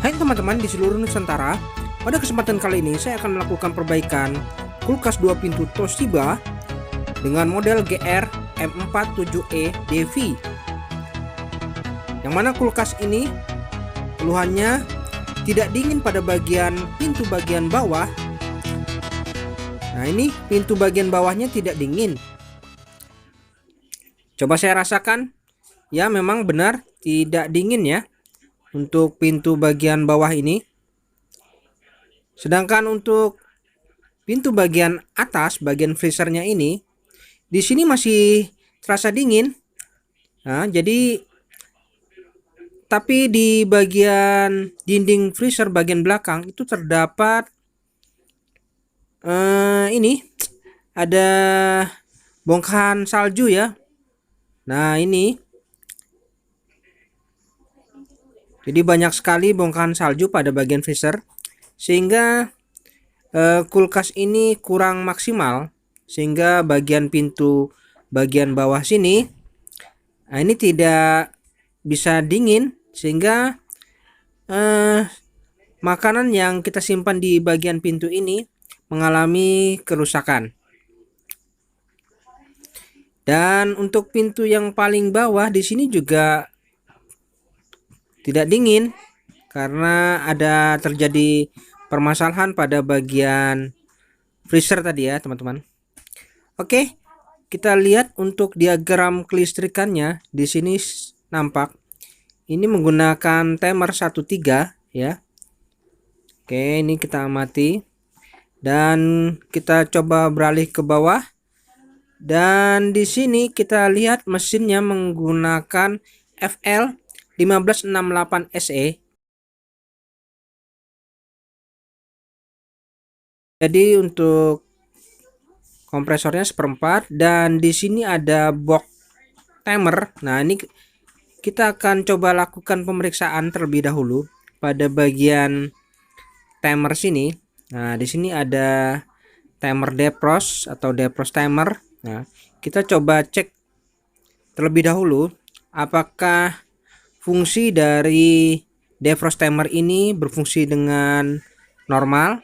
Hai teman-teman di seluruh Nusantara, pada kesempatan kali ini saya akan melakukan perbaikan kulkas 2 pintu Toshiba dengan model GR M47E DV. Yang mana kulkas ini keluhannya tidak dingin pada pintu bagian bawah. Nah, ini pintu bagian bawahnya tidak dingin. Coba saya rasakan, ya memang benar tidak dingin ya untuk pintu bagian bawah ini. Sedangkan untuk pintu bagian atas, bagian freezernya ini, di sini masih terasa dingin. Nah, tapi di bagian dinding freezer bagian belakang itu terdapat ini ada bongkahan salju ya. Nah, ini jadi banyak sekali bongkahan salju pada bagian freezer sehingga kulkas ini kurang maksimal, sehingga bagian pintu bagian bawah sini ini tidak bisa dingin, sehingga makanan yang kita simpan di bagian pintu ini mengalami kerusakan. Dan untuk pintu yang paling bawah di sini juga tidak dingin karena ada terjadi permasalahan pada bagian freezer tadi ya teman-teman. Oke, kita lihat untuk diagram kelistrikannya. Di sini nampak ini menggunakan timer 13 ya. Oke, ini kita amati dan kita coba beralih ke bawah. Dan di sini kita lihat mesinnya menggunakan FL 1568 SE. Jadi untuk kompresornya seperempat, dan di sini ada box timer. Nah, ini kita akan coba lakukan pemeriksaan terlebih dahulu pada bagian timer sini. Nah, di sini ada timer defrost atau defrost timer. Nah, kita coba cek terlebih dahulu apakah fungsi dari defrost timer ini berfungsi dengan normal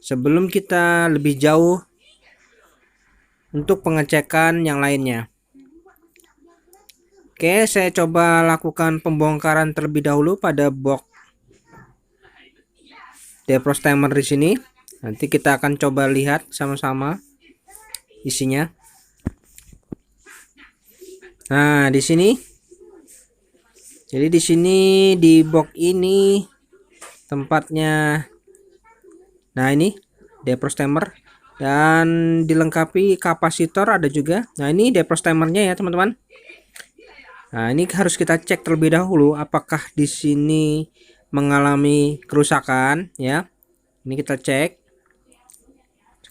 sebelum kita lebih jauh untuk pengecekan yang lainnya. Oke, saya coba lakukan pembongkaran terlebih dahulu pada box defrost timer di sini. Nanti kita akan coba lihat sama-sama isinya. Nah, di sini. Jadi di sini di box ini tempatnya. Nah, ini defrost timer dan dilengkapi kapasitor ada juga. Nah, ini defrost timernya ya, teman-teman. Nah, ini harus kita cek terlebih dahulu apakah di sini mengalami kerusakan ya. Ini kita cek.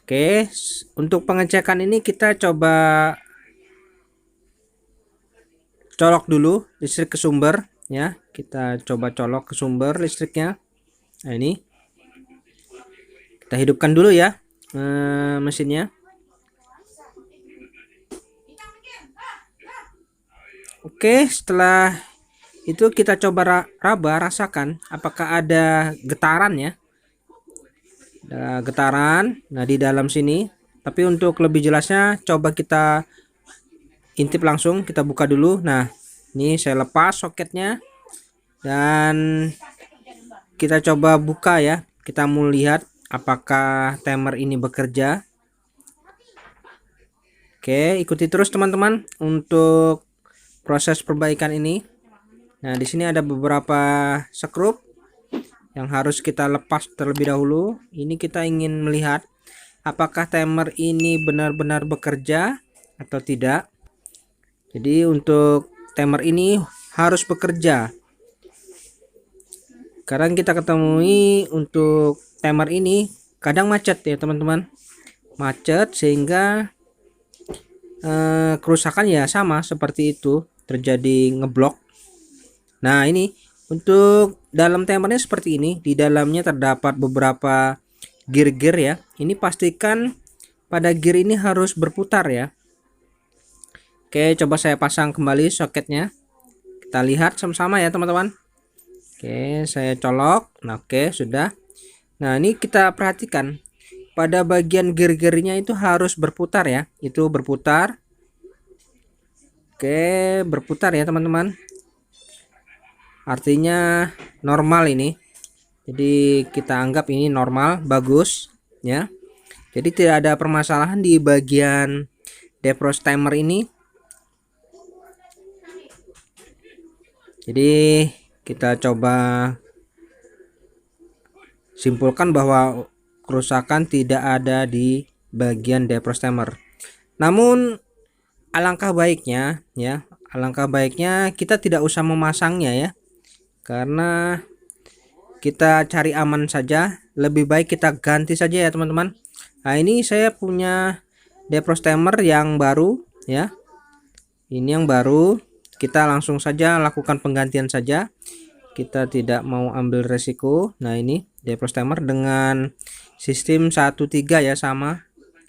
Oke, untuk pengecekan ini kita coba colok dulu listrik ke sumber ya. Kita coba colok ke sumber listriknya. Nah, ini kita hidupkan dulu ya mesinnya. Oke, setelah itu kita coba rasakan apakah ada getaran ya. Ada getaran. Nah, di dalam sini. Tapi untuk lebih jelasnya coba kita intip langsung, kita buka dulu. Nah, ini saya lepas soketnya dan kita coba buka ya. Kita mau lihat apakah timer ini bekerja. Oke, ikuti terus teman-teman untuk proses perbaikan ini. Nah, di sini ada beberapa skrup yang harus kita lepas terlebih dahulu. Ini kita ingin melihat apakah timer ini benar-benar bekerja atau tidak. Jadi untuk timer ini harus bekerja. Sekarang kita ketemui untuk timer ini kadang macet ya teman-teman. Macet sehingga kerusakan ya sama seperti itu, terjadi ngeblok. Nah, ini untuk dalam timernya seperti ini. Di dalamnya terdapat beberapa gear-gear ya. Ini pastikan pada gear ini harus berputar ya. Oke, coba saya pasang kembali soketnya. Kita lihat sama-sama ya teman-teman. Oke, saya colok. Nah, oke, sudah. Nah, ini kita perhatikan pada bagian gear-gearnya itu harus berputar ya. Itu berputar. Oke, berputar ya, teman-teman. Artinya normal ini. Jadi kita anggap ini normal, bagus ya. Jadi tidak ada permasalahan di bagian defrost timer ini. Jadi kita coba simpulkan bahwa kerusakan tidak ada di bagian defrost timer. Namun alangkah baiknya ya, alangkah baiknya kita tidak usah memasangnya ya. Karena kita cari aman saja, lebih baik kita ganti saja ya teman-teman. Nah, ini saya punya defrost timer yang baru ya. Ini yang baru, kita langsung saja lakukan penggantian saja. Kita tidak mau ambil resiko. Nah, ini defrost timer dengan sistem 1.3 ya, sama.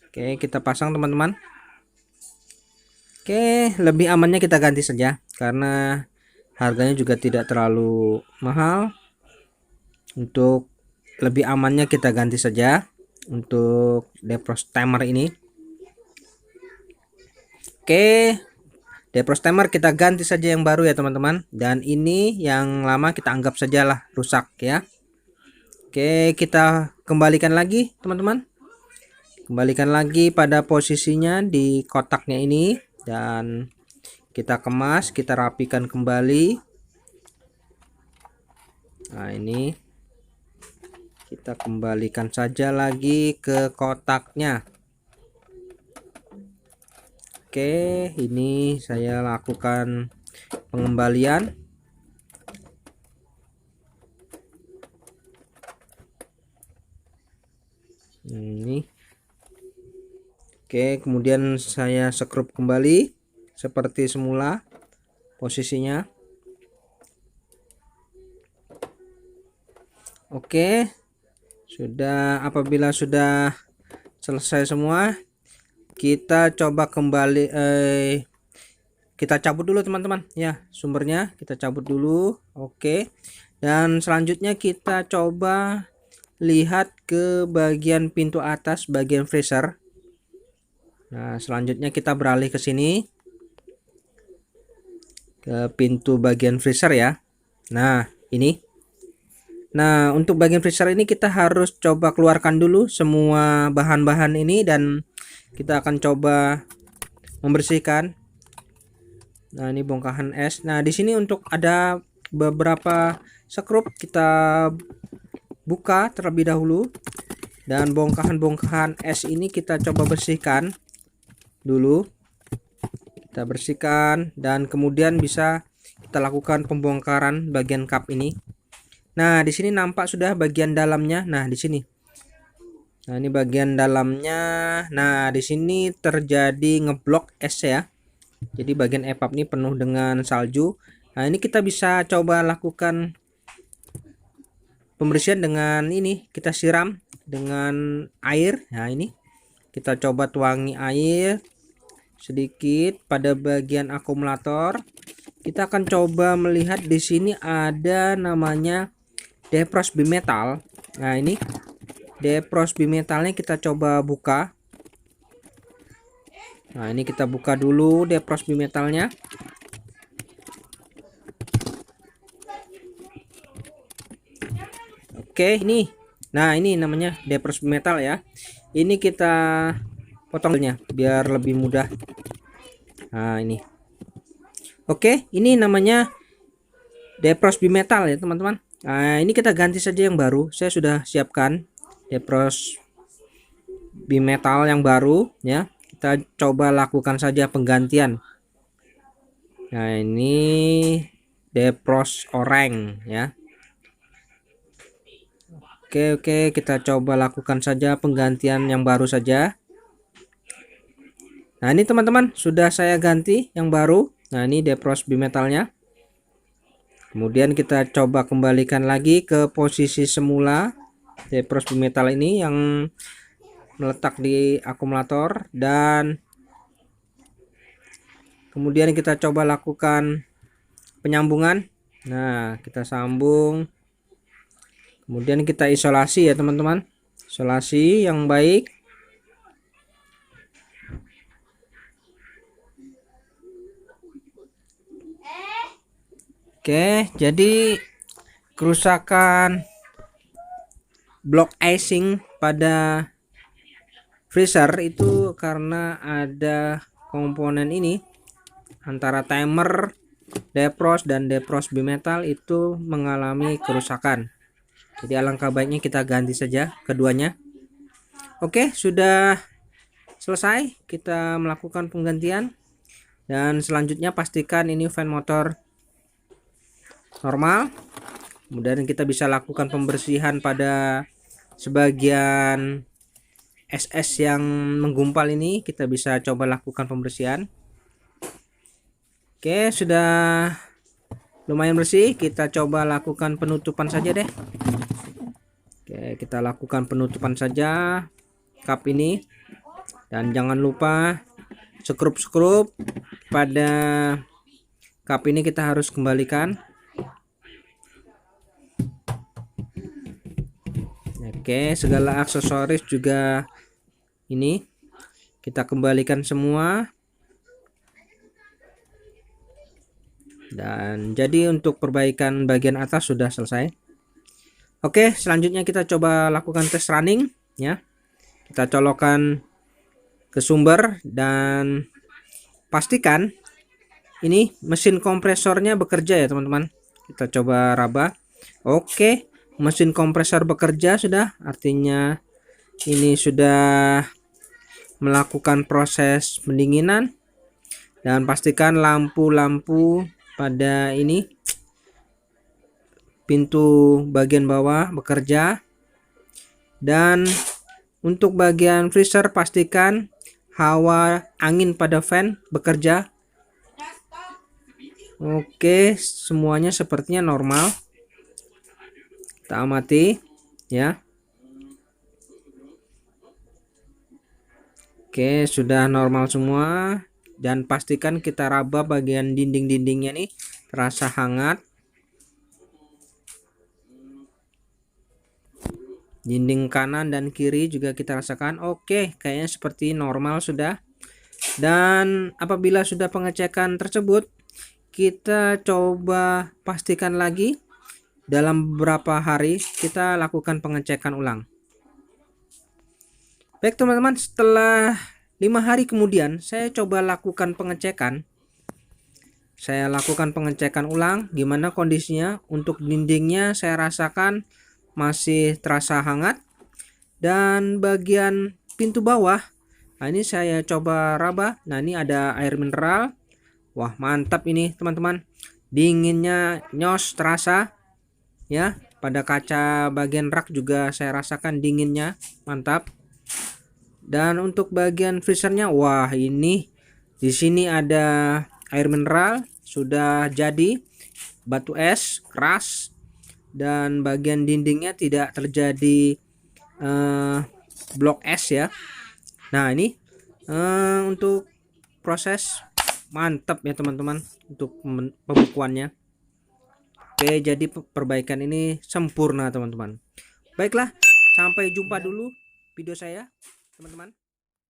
Oke, kita pasang teman-teman. Oke, lebih amannya kita ganti saja karena harganya juga tidak terlalu mahal. Untuk lebih amannya kita ganti saja untuk defrost timer ini. Oke, defrost timer kita ganti saja yang baru ya teman-teman. Dan ini yang lama kita anggap sajalah rusak ya. Oke, kita kembalikan lagi teman-teman. Kembalikan lagi pada posisinya di kotaknya ini. Dan kita kemas, kita rapikan kembali. Nah, ini kita kembalikan saja lagi ke kotaknya. Oke, ini saya lakukan pengembalian. Ini. Oke, kemudian saya sekrup kembali seperti semula posisinya. Oke. Apabila sudah selesai semua, kita coba kembali kita cabut dulu teman-teman ya, sumbernya kita cabut dulu. Oke, dan selanjutnya kita coba lihat ke bagian pintu atas, bagian freezer. Nah, selanjutnya kita beralih ke sini ke pintu bagian freezer ya. Nah, ini. Nah, untuk bagian freezer ini kita harus coba keluarkan dulu semua bahan-bahan ini dan kita akan coba membersihkan. Nah, ini bongkahan es. Nah, di sini untuk ada beberapa sekrup kita buka terlebih dahulu dan bongkahan-bongkahan es ini kita coba bersihkan dulu. Kita bersihkan dan kemudian bisa kita lakukan pembongkaran bagian kap ini. Nah, di sini nampak sudah bagian dalamnya. Nah, di sini. Nah, ini bagian dalamnya. Nah, di sini terjadi ngeblok es ya. Jadi bagian epap ini penuh dengan salju. Nah, ini kita bisa coba lakukan pembersihan dengan ini. Kita siram dengan air. Nah, ini kita coba tuangi air sedikit pada bagian akumulator. Kita akan coba melihat di sini ada namanya defrost bimetal. Nah, ini defrost bimetalnya kita coba buka. Nah, ini kita buka dulu defrost bimetalnya. Oke, ini. Nah, ini namanya defrost bimetal ya. Ini kita potongnya biar lebih mudah. Nah, ini. Oke, ini namanya defrost bimetal ya, teman-teman. Nah, ini kita ganti saja yang baru. Saya sudah siapkan defrost bimetal yang baru ya. Kita coba lakukan saja penggantian. Nah, ini defrost oranye ya. Oke, kita coba lakukan saja penggantian yang baru saja. Nah, ini teman-teman sudah saya ganti yang baru. Nah, ini defrost bimetalnya. Kemudian kita coba kembalikan lagi ke posisi semula defrost bimetal ini yang meletak di akumulator, dan kemudian kita coba lakukan penyambungan. Nah, kita sambung. Kemudian kita isolasi ya teman-teman. Isolasi yang baik. Oke, jadi kerusakan block icing pada freezer itu karena ada komponen ini antara timer, defrost dan defrost bimetal itu mengalami kerusakan. Jadi alangkah baiknya kita ganti saja keduanya. Oke, sudah selesai kita melakukan penggantian, dan selanjutnya pastikan ini fan motor normal. Kemudian kita bisa lakukan pembersihan pada sebagian SS yang menggumpal ini, kita bisa coba lakukan pembersihan. Oke, sudah lumayan bersih, kita coba lakukan penutupan saja deh. Oke, kita lakukan penutupan saja kap ini, dan jangan lupa skrup pada kap ini kita harus kembalikan. Oke, segala aksesoris juga ini kita kembalikan semua. Dan jadi untuk perbaikan bagian atas sudah selesai. Oke, selanjutnya kita coba lakukan tes running ya. Kita colokkan ke sumber dan pastikan ini mesin kompresornya bekerja ya teman-teman. Kita coba raba. Oke, mesin kompresor bekerja sudah, artinya ini sudah melakukan proses pendinginan. Dan pastikan lampu-lampu pada ini pintu bagian bawah bekerja. Dan untuk bagian freezer pastikan hawa angin pada fan bekerja. Oke, semuanya sepertinya normal. Kita amati ya. Oke, sudah normal semua, dan pastikan kita raba bagian dinding-dindingnya nih terasa hangat. Dinding kanan dan kiri juga kita rasakan. Oke, kayaknya seperti normal sudah. Dan apabila sudah pengecekan tersebut, kita coba pastikan lagi dalam beberapa hari kita lakukan pengecekan ulang. Baik teman-teman, setelah 5 hari kemudian saya coba lakukan pengecekan. Saya lakukan pengecekan ulang gimana kondisinya. Untuk dindingnya saya rasakan masih terasa hangat, dan bagian pintu bawah, nah ini saya coba raba. Nah ini ada air mineral. Wah mantap ini teman-teman, dinginnya nyos terasa ya. Pada kaca bagian rak juga saya rasakan dinginnya mantap. Dan untuk bagian freezernya, wah ini di sini ada air mineral sudah jadi, batu es keras, dan bagian dindingnya tidak terjadi blok es ya. Nah ini untuk proses mantap ya teman-teman untuk pembukuannya. Oke, jadi perbaikan ini sempurna teman-teman. Baiklah, sampai jumpa dulu video saya teman-teman.